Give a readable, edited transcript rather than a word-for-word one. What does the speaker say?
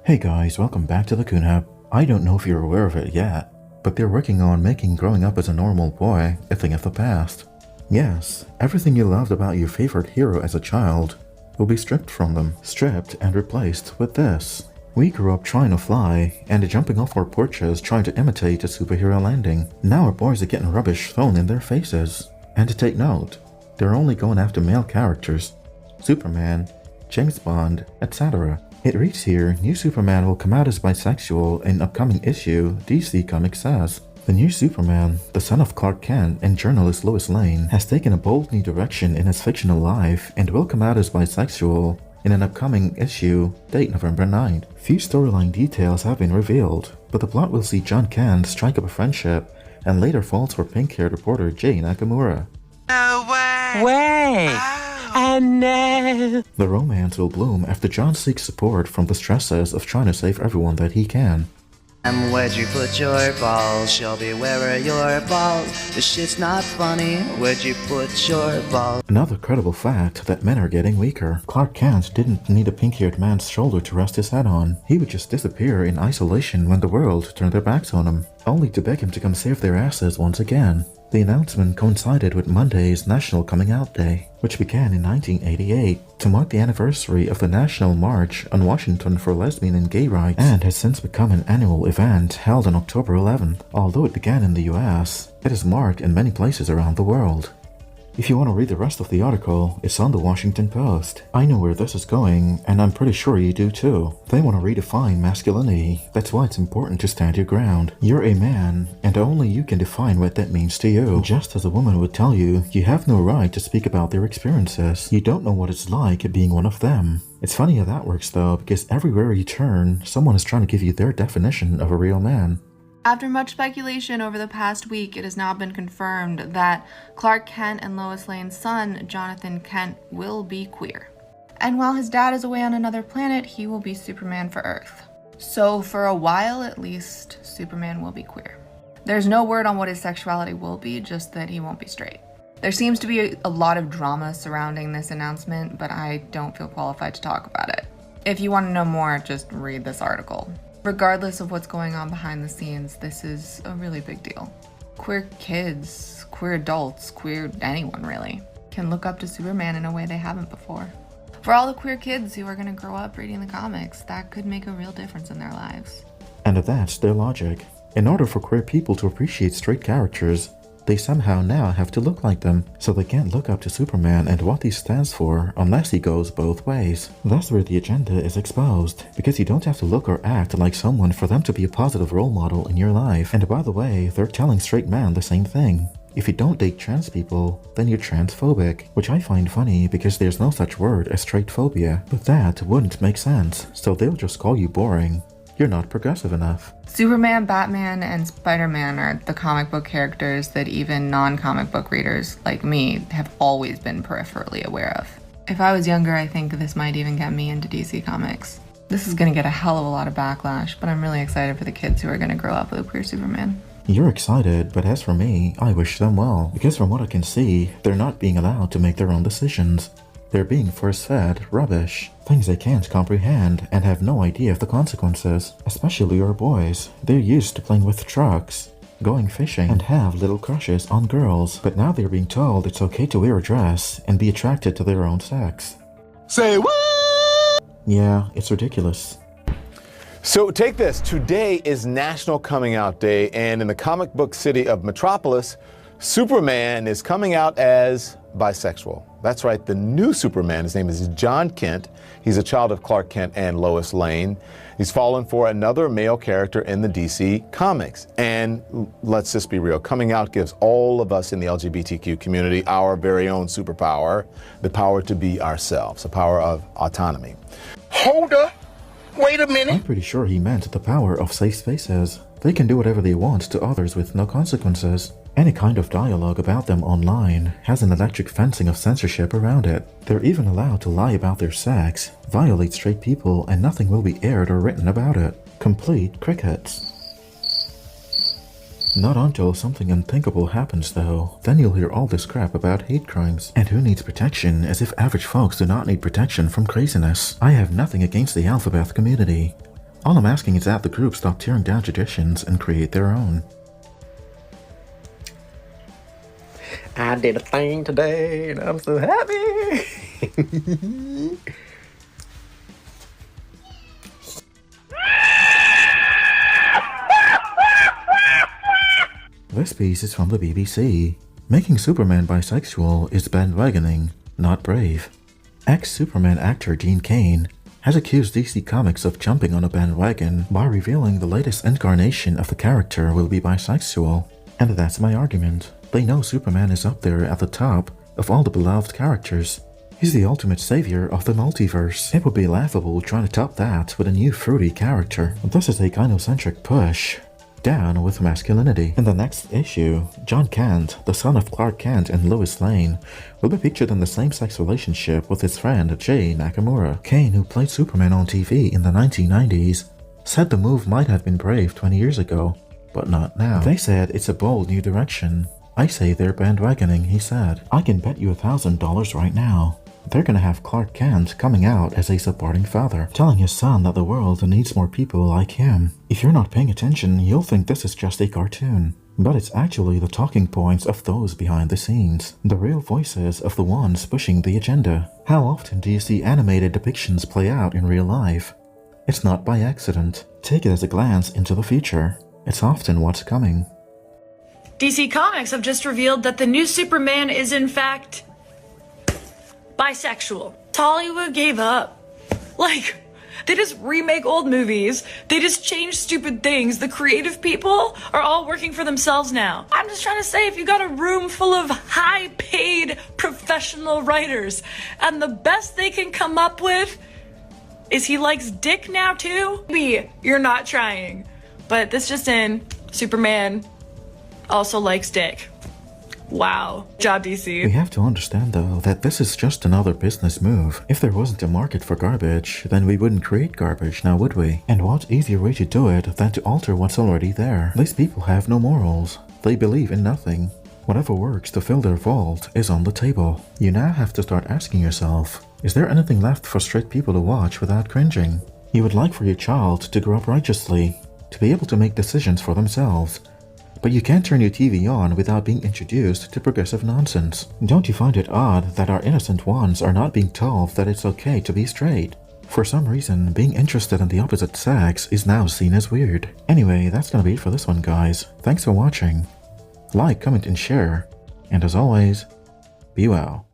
Hey guys, welcome back to the Coon Hub. I don't know if you're aware of it yet, but they're working on making growing up as a normal boy a thing of the past. Yes, everything you loved about your favorite hero as a child will be stripped from them, stripped and replaced with this. We grew up trying to fly and jumping off our porches trying to imitate a superhero landing. Now our boys are getting rubbish thrown in their faces. And to take note, they're only going after male characters. Superman, James Bond, etc. It reads here, new Superman will come out as bisexual in upcoming issue, DC Comics says. The new Superman, the son of Clark Kent and journalist Lois Lane, has taken a bold new direction in his fictional life and will come out as bisexual in an upcoming issue, date November 9th. Few storyline details have been revealed, but the plot will see John Kent strike up a friendship and later falls for pink-haired reporter Jay Nakamura. No way! Oh no! The romance will bloom after John seeks support from the stresses of trying to save everyone that he can. Where'd you put your balls? Shelby, where are your balls? This shit's not funny. Where'd you put your balls? Another credible fact that men are getting weaker. Clark Kent didn't need a pink-haired man's shoulder to rest his head on. He would just disappear in isolation when the world turned their backs on him, only to beg him to come save their asses once again. The announcement coincided with Monday's National Coming Out Day, which began in 1988 to mark the anniversary of the National March on Washington for Lesbian and Gay Rights, and has since become an annual event held on October 11th. Although it began in the US, it is marked in many places around the world. If you want to read the rest of the article, it's on the Washington Post. I know where this is going, and I'm pretty sure you do too. They want to redefine masculinity. That's why it's important to stand your ground. You're a man, and only you can define what that means to you. Just as a woman would tell you, you have no right to speak about their experiences. You don't know what it's like being one of them. It's funny how that works though, because everywhere you turn, someone is trying to give you their definition of a real man. After much speculation over the past week, it has now been confirmed that Clark Kent and Lois Lane's son, Jonathan Kent, will be queer. And while his dad is away on another planet, he will be Superman for Earth. So for a while at least, Superman will be queer. There's no word on what his sexuality will be, just that he won't be straight. There seems to be a lot of drama surrounding this announcement, but I don't feel qualified to talk about it. If you want to know more, just read this article. Regardless of what's going on behind the scenes, this is a really big deal. Queer kids, queer adults, queer anyone really, can look up to Superman in a way they haven't before. For all the queer kids who are going to grow up reading the comics, that could make a real difference in their lives. And that's their logic. In order for queer people to appreciate straight characters, they somehow now have to look like them, so they can't look up to Superman and what he stands for unless he goes both ways. That's where the agenda is exposed, because you don't have to look or act like someone for them to be a positive role model in your life. And by the way, they're telling straight men the same thing. If you don't date trans people, then you're transphobic, which I find funny because there's no such word as straight phobia. But that wouldn't make sense, so they'll just call you boring. You're not progressive enough. Superman, Batman, and Spider-Man are the comic book characters that even non-comic book readers like me have always been peripherally aware of. If I was younger, I think this might even get me into DC Comics. This is gonna get a hell of a lot of backlash, but I'm really excited for the kids who are gonna grow up with a queer Superman. You're excited, but as for me, I wish them well, because from what I can see, they're not being allowed to make their own decisions. They're being force-fed rubbish, things they can't comprehend and have no idea of the consequences. Especially our boys. They're used to playing with trucks, going fishing, and have little crushes on girls. But now they're being told it's okay to wear a dress and be attracted to their own sex. Say what? Yeah, it's ridiculous. So take this. Today is National Coming Out Day, and in the comic book city of Metropolis, Superman is coming out as bisexual. That's right, the new Superman, his name is John Kent. He's a child of Clark Kent and Lois Lane. He's fallen for another male character in the DC comics. And let's just be real, coming out gives all of us in the LGBTQ community our very own superpower, the power to be ourselves, the power of autonomy. Hold up, wait a minute. I'm pretty sure he meant the power of safe spaces. They can do whatever they want to others with no consequences. Any kind of dialogue about them online has an electric fencing of censorship around it. They're even allowed to lie about their sex, violate straight people, and nothing will be aired or written about it. Complete crickets. Not until something unthinkable happens though, then you'll hear all this crap about hate crimes. And who needs protection, as if average folks do not need protection from craziness. I have nothing against the alphabet community. All I'm asking is that the group stop tearing down traditions and create their own. I did a thing today and I'm so happy. This piece is from the BBC. Making Superman bisexual is bandwagoning, not brave. Ex-Superman actor Gene Kane has accused DC Comics of jumping on a bandwagon by revealing the latest incarnation of the character will be bisexual. And that's my argument. They know Superman is up there at the top of all the beloved characters. He's the ultimate savior of the multiverse. It would be laughable trying to top that with a new fruity character. This is a gynocentric push. Down with masculinity. In the next issue, John Kent, the son of Clark Kent and Lois Lane, will be pictured in the same-sex relationship with his friend Jay Nakamura. Kane, who played Superman on TV in the 1990s, said the move might have been brave 20 years ago, but not now. They said it's a bold new direction. I say they're bandwagoning, he said. I can bet you $1,000 right now. They're gonna have Clark Kent coming out as a supporting father, telling his son that the world needs more people like him. If you're not paying attention, you'll think this is just a cartoon. But it's actually the talking points of those behind the scenes, the real voices of the ones pushing the agenda. How often do you see animated depictions play out in real life? It's not by accident. Take it as a glance into the future. It's often what's coming. DC Comics have just revealed that the new Superman is in fact bisexual. Hollywood gave up. Like, they just remake old movies. They just change stupid things. The creative people are all working for themselves now. I'm just trying to say, if you got a room full of high-paid professional writers and the best they can come up with is he likes dick now too? Maybe you're not trying. But this just in, Superman also likes dick. Wow. Job, DC. We have to understand, though, that this is just another business move. If there wasn't a market for garbage, then we wouldn't create garbage, now would we? And what easier way to do it than to alter what's already there? These people have no morals. They believe in nothing. Whatever works to fill their vault is on the table. You now have to start asking yourself, is there anything left for straight people to watch without cringing? You would like for your child to grow up righteously, to be able to make decisions for themselves. But you can't turn your TV on without being introduced to progressive nonsense. Don't you find it odd that our innocent ones are not being told that it's okay to be straight? For some reason, being interested in the opposite sex is now seen as weird. Anyway, that's gonna be it for this one, guys. Thanks for watching. Like, comment, and share. And as always, be well.